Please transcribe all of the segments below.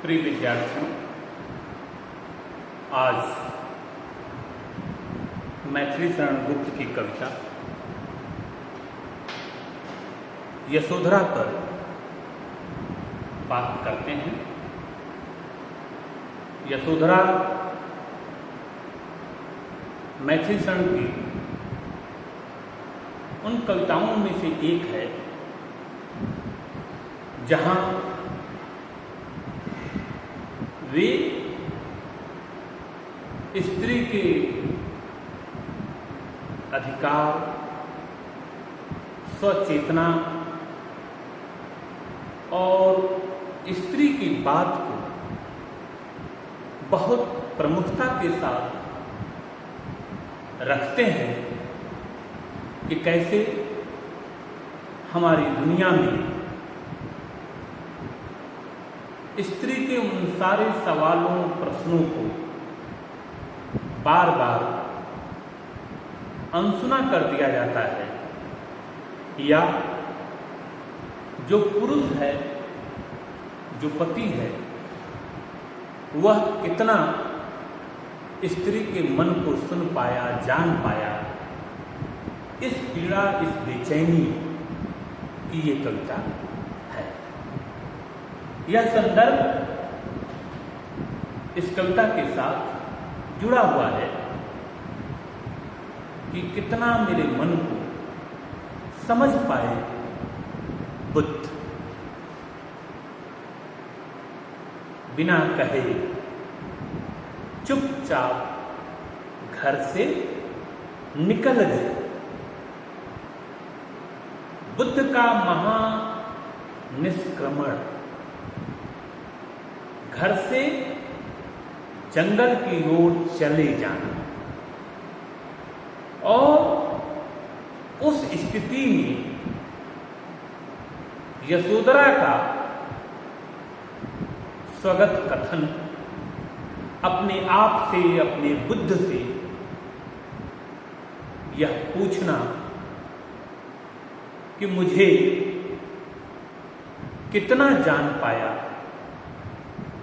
प्रिय विद्यार्थियों, आज मैथिली शरण गुप्त की कविता यशोधरा पर बात करते हैं। यशोधरा मैथिली शरण की उन कविताओं में से एक है जहाँ वे स्त्री के अधिकार, स्वचेतना और स्त्री की बात को बहुत प्रमुखता के साथ रखते हैं कि कैसे हमारी दुनिया में स्त्री के उन सारे सवालों, प्रश्नों को बार बार अनसुना कर दिया जाता है, या जो पुरुष है, जो पति है, वह कितना स्त्री के मन को सुन पाया, जान पाया। इस पीड़ा, इस बेचैनी की ये कविता है। यह संदर्भ इस कविता के साथ जुड़ा हुआ है कि कितना मेरे मन को समझ पाए बुद्ध। बिना कहे चुपचाप घर से निकल गए। बुद्ध का महा निष्क्रमण, घर से जंगल की ओर चले जाना, और उस स्थिति में यशोधरा का स्वगत कथन अपने आप से, अपने बुद्ध से यह पूछना कि मुझे कितना जान पाया।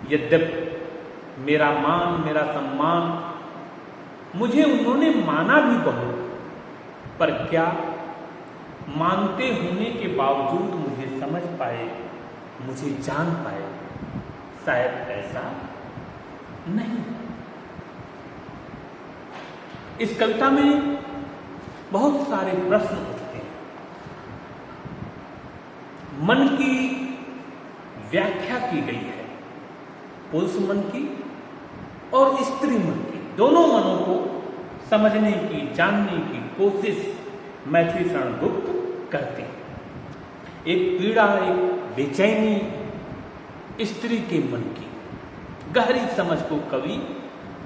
यद्यपि मेरा मान, मेरा सम्मान, मुझे उन्होंने माना भी बहुत, पर क्या मानते होने के बावजूद मुझे समझ पाए, मुझे जान पाए? शायद ऐसा नहीं। इस कविता में बहुत सारे प्रश्न उठते हैं। मन की व्याख्या की गई है, पुरुष मन की और स्त्री मन की, दोनों मनों को समझने की, जानने की कोशिश मैथिली शरण गुप्त करते हैं। एक पीड़ा, एक बेचैनी स्त्री के मन की गहरी समझ को कवि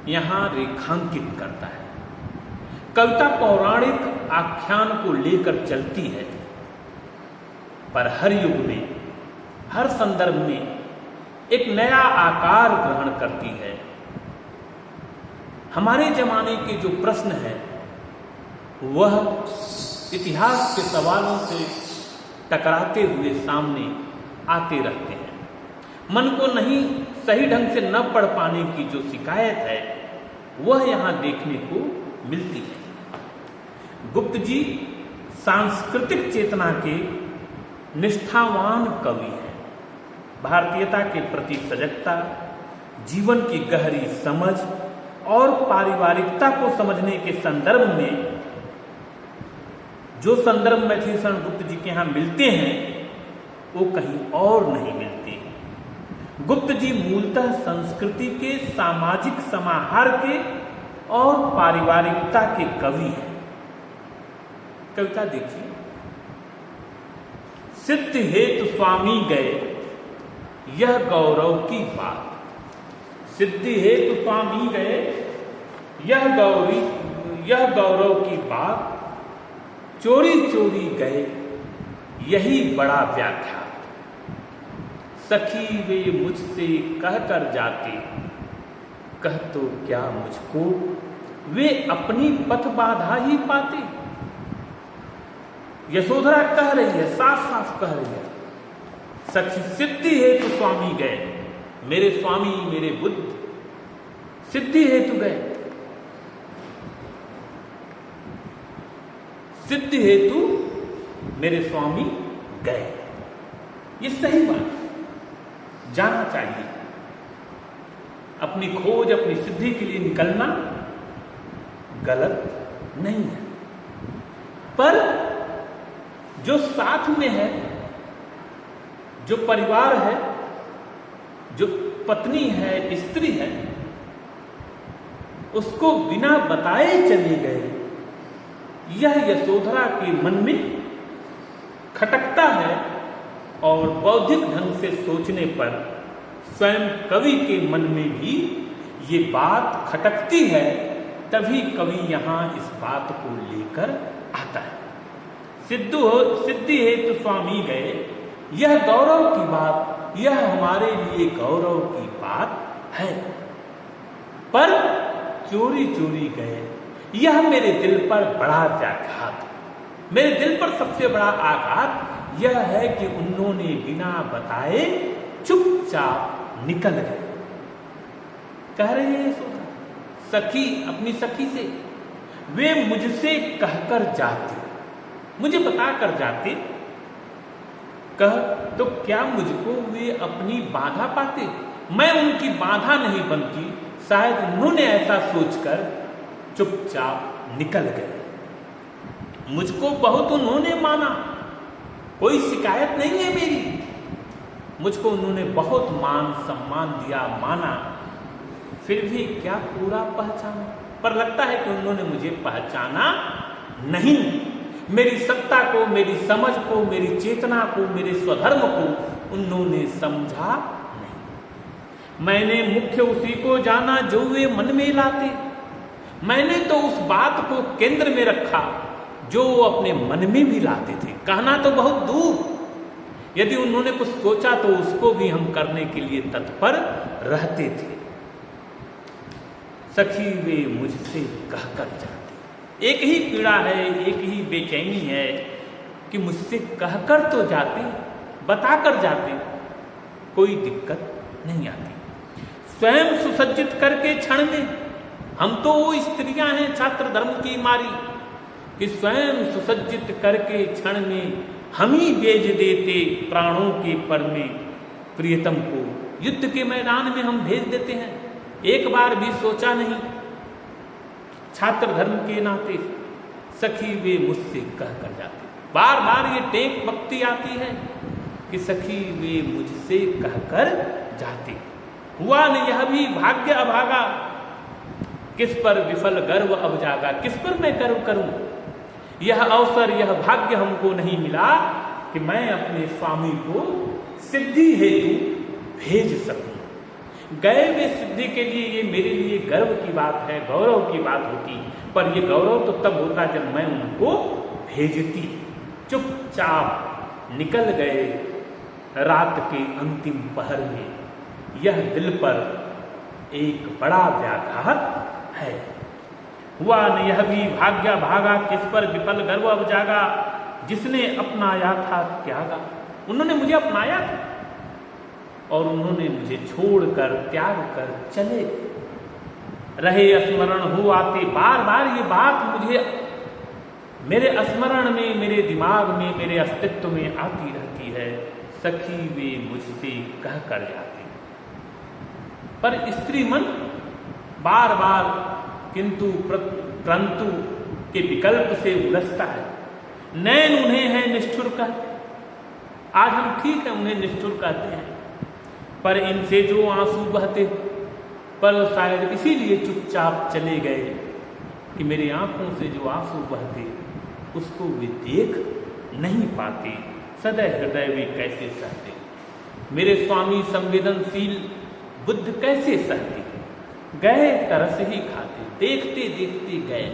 यहां रेखांकित करता है। कविता पौराणिक आख्यान को लेकर चलती है, पर हर युग में, हर संदर्भ में एक नया आकार ग्रहण करती है। हमारे जमाने के जो प्रश्न हैं वह इतिहास के सवालों से टकराते हुए सामने आते रहते हैं। मन को नहीं सही ढंग से न पढ़ पाने की जो शिकायत है वह यहां देखने को मिलती है। गुप्त जी सांस्कृतिक चेतना के निष्ठावान कवि हैं। भारतीयता के प्रति सजगता, जीवन की गहरी समझ और पारिवारिकता को समझने के संदर्भ में जो संदर्भ मैथिली शरण गुप्त जी के यहाँ मिलते हैं वो कहीं और नहीं मिलते। गुप्त जी मूलतः संस्कृति के, सामाजिक समाहार के और पारिवारिकता के कवि हैं। कविता देखिए। सिद्ध हेतु स्वामी गए, यह गौरव की बात। सिद्धि हेतु स्वामी गए, यह गौरव की बात। चोरी चोरी गए, यही बड़ा व्याख्या। सखी वे मुझसे कहकर जाते, कह तो क्या मुझको वे अपनी पथ बाधा ही पाते। यशोधरा कह रही है, साफ साफ कह रही है, सखी सिद्धि हेतु स्वामी गए, मेरे स्वामी मेरे बुद्ध सिद्धि हेतु गए, सिद्धि हेतु मेरे स्वामी गए। ये सही बात, जाना चाहिए। अपनी खोज अपनी सिद्धि के लिए निकलना गलत नहीं है, पर जो साथ में है, जो परिवार है, जो पत्नी है, स्त्री है, उसको बिना बताए चले गए, यह यशोधरा के मन में खटकता है। और बौद्धिक ढंग से सोचने पर स्वयं कवि के मन में भी ये बात खटकती है, तभी कवि यहाँ इस बात को लेकर आता है। सिद्धि हेतु स्वामी गए, यह गौरव की बात, यह हमारे लिए गौरव की बात है, पर चोरी चोरी गए, यह मेरे दिल पर बड़ा आघात, मेरे दिल पर सबसे बड़ा आघात यह है कि उन्होंने बिना बताए चुपचाप निकल गए। कह रहे हैं सखी अपनी सखी से, वे मुझसे कहकर जाते, मुझे बताकर जाते, कह तो क्या मुझको वे अपनी बाधा पाते, मैं उनकी बाधा नहीं बनती, शायद उन्होंने ऐसा सोचकर चुपचाप निकल गए। मुझको बहुत उन्होंने माना, कोई शिकायत नहीं है मेरी, मुझको उन्होंने बहुत मान सम्मान दिया, माना, फिर भी क्या पूरा पहचाना, पर लगता है कि उन्होंने मुझे पहचाना नहीं, मेरी सत्ता को, मेरी समझ को, मेरी चेतना को, मेरे स्वधर्म को उन्होंने समझा नहीं। मैंने मुख्य उसी को जाना जो वे मन में लाते, मैंने तो उस बात को केंद्र में रखा जो अपने मन में भी लाते थे, कहना तो बहुत दूर, यदि उन्होंने कुछ सोचा तो उसको भी हम करने के लिए तत्पर रहते थे। सखी वे मुझसे कहकर जाते, एक ही पीड़ा है, एक ही बेचैनी है कि मुझसे कहकर तो जाते, बताकर जाते, कोई दिक्कत नहीं आती। स्वयं सुसज्जित करके क्षण में, हम तो वो स्त्रियां हैं छात्र धर्म की मारी कि स्वयं सुसज्जित करके क्षण में हम ही बेच देते प्राणों के पर में प्रियतम को, युद्ध के मैदान में हम भेज देते हैं, एक बार भी सोचा नहीं। छात्र धर्म के नाते सखी वे मुझसे कहकर जाते, बार बार ये टेक भक्ति आती है कि सखी वे मुझसे कहकर जाते। हुआ न यह भी भाग्य अभागा, किस पर विफल गर्व अब जागा, किस पर मैं गर्व करूं, यह अवसर यह भाग्य हमको नहीं मिला कि मैं अपने स्वामी को सिद्धि हेतु भेज सकूं। गए वे सिद्धि के लिए, ये मेरे लिए गर्व की बात है, गौरव की बात होती, पर यह गौरव तो तब होता जब मैं उनको भेजती। चुपचाप निकल गए रात के अंतिम पहर में, यह दिल पर एक बड़ा व्याघात है। हुआ न यह भी भाग्य भागा, किस पर विफल गर्व अब जागा, जिसने अपनाया था त्यागा, उन्होंने मुझे अपनाया था और उन्होंने मुझे छोड़कर त्याग कर चले रहे। स्मरण हो आते बार बार ये बात मुझे मेरे स्मरण में, मेरे दिमाग में, मेरे अस्तित्व में आती रहती है, सखी वे मुझसे कह कर जाते। पर स्त्री मन बार बार किंतु परंतु के विकल्प से उलझता है। नैन उन्हें है निष्ठुर कहते, आज हम ठीक है उन्हें निष्ठुर कहते हैं, पर इनसे जो आंसू बहते, पर शायद इसीलिए चुपचाप चले गए कि मेरी आंखों से जो आंसू बहते उसको वे देख नहीं पाते। सदैव हृदय वे कैसे सहते, मेरे स्वामी संवेदनशील बुद्ध कैसे सहते, गए तरस ही खाते, देखते देखते गए,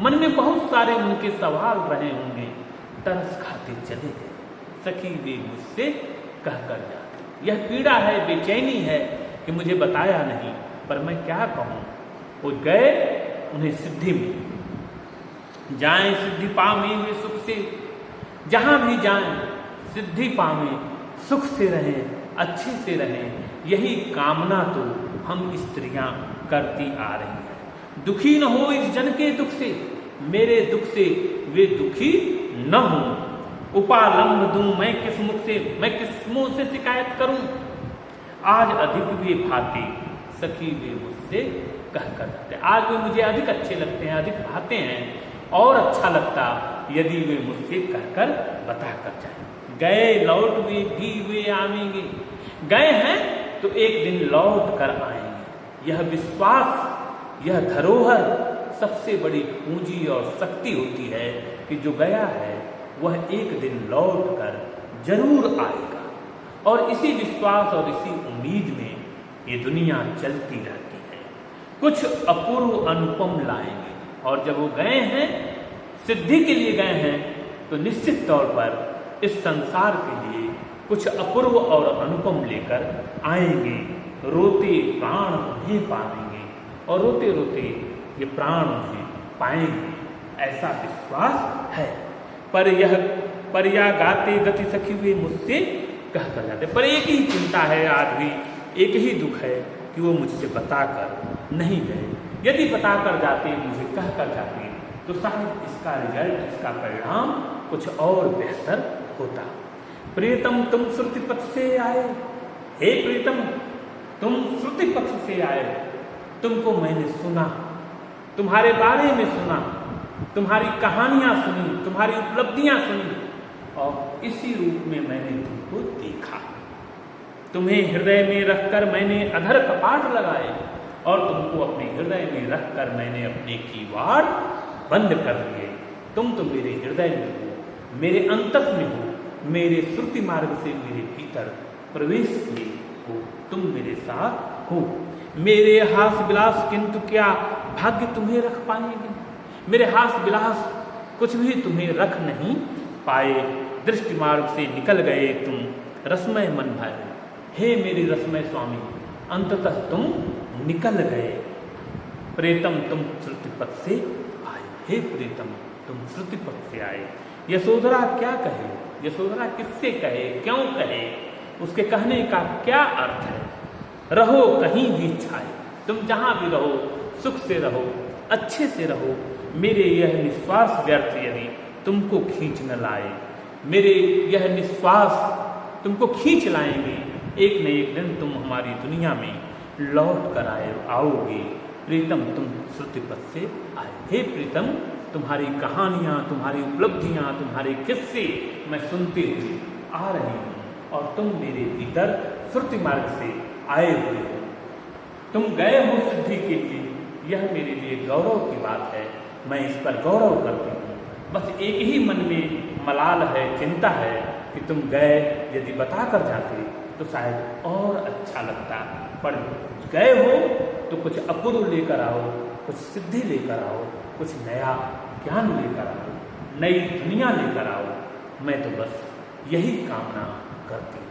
मन में बहुत सारे उनके सवाल रहे होंगे, तरस खाते चले गए। सखी वे मुझसे कहकर जाते, यह पीड़ा है, बेचैनी है कि मुझे बताया नहीं, पर मैं क्या कहूँ। वो गए, उन्हें सिद्धि मिली, जाएं सिद्धि पावे वे सुख से, जहाँ भी जाएं सिद्धि पावे, सुख से रहें, अच्छे से रहें, यही कामना तो हम स्त्रियां करती आ रही हैं। दुखी न हो इस जन के दुख से, मेरे दुख से वे दुखी न हो। उपालंब दूं मैं किस मुख से, मैं किस मुंह से शिकायत करूं। आज अधिक वे भाते सखी वे मुझसे कह कर जाते। आज वे मुझे अधिक अच्छे लगते हैं, अधिक भाते हैं, और अच्छा लगता यदि वे मुझसे कहकर बता कर जाए। गए लौट वे आवेंगे, गए हैं तो एक दिन लौट कर आएंगे। यह विश्वास, यह धरोहर सबसे बड़ी पूंजी और शक्ति होती है कि जो गया है वह एक दिन लौट कर जरूर आएगा। और इसी विश्वास और इसी उम्मीद में ये दुनिया चलती रहती है। कुछ अपूर्व अनुपम लाएंगे, और जब वो गए हैं, सिद्धि के लिए गए हैं, तो निश्चित तौर पर इस संसार के लिए कुछ अपूर्व और अनुपम लेकर आएंगे। रोते प्राण उन्हें पाएंगे, और रोते रोते ये प्राण उन्हें पाएंगे, ऐसा विश्वास है। पर या गाते गति सखी हुए मुझसे कह कर जाते। पर एक ही चिंता है आज भी, एक ही दुख है कि वो मुझसे बताकर नहीं गए। यदि बताकर जाते, मुझे कह कर जाते, तो शायद इसका रिजल्ट, इसका परिणाम कुछ और बेहतर होता। प्रियतम तुम श्रुति पथ से आए, हे प्रियतम तुम श्रुति पथ से आए। तुमको मैंने सुना, तुम्हारे बारे में सुना, तुम्हारी कहानियां सुनी, तुम्हारी उपलब्धियां सुनी, और इसी रूप में मैंने तुमको देखा। तुम्हें हृदय में रखकर मैंने अधर कपाट लगाए, और तुमको अपने हृदय में रखकर मैंने अपने किवाड़ बंद कर दिए। तुम तो मेरे हृदय में हो, मेरे अंतस में हो, मेरे श्रुति मार्ग से मेरे भीतर प्रवेश किए हो, तुम मेरे साथ हो। मेरे हास विलास किंतु क्या भाग्य तुम्हें रख पाएंगे। मेरे हास विलास कुछ भी तुम्हें रख नहीं पाए। दृष्टि मार्ग से निकल गए तुम, रसमय मन भाए। हे मेरे रसमय स्वामी, अंततः तुम निकल गए। प्रेतम तुम श्रुति पथ से आए, हे प्रेतम तुम श्रुति पथ से आए। यशोधरा क्या कहे, यशोधरा किससे कहे, क्यों कहे, उसके कहने का क्या अर्थ है। रहो कहीं भी छाए, तुम जहां भी रहो सुख से रहो, अच्छे से रहो। मेरे यह निश्वास व्यर्थ यदि तुमको खींच न लाए, मेरे यह निश्वास तुमको खींच लाएंगे। एक न एक दिन तुम हमारी दुनिया में लौट कर आओगे। प्रीतम तुम श्रुति पथ से आए, हे प्रीतम तुम्हारी कहानियाँ, तुम्हारी उपलब्धियाँ, तुम्हारे किस्से मैं सुनते हुए आ रही हूँ, और तुम मेरे भीतर श्रुति मार्ग से आए हुए हो। तुम गए हो सिद्धि के लिए, यह मेरे लिए गौरव की बात है। मैं इस पर गौरव करती हूँ। बस एक ही मन में मलाल है, चिंता है कि तुम गए, यदि बता कर जाते तो शायद और अच्छा लगता। पर गए हो तो कुछ अपूर्व लेकर आओ, कुछ सिद्धि लेकर आओ, कुछ नया ज्ञान लेकर आओ, नई दुनिया लेकर आओ। मैं तो बस यही कामना करती हूँ।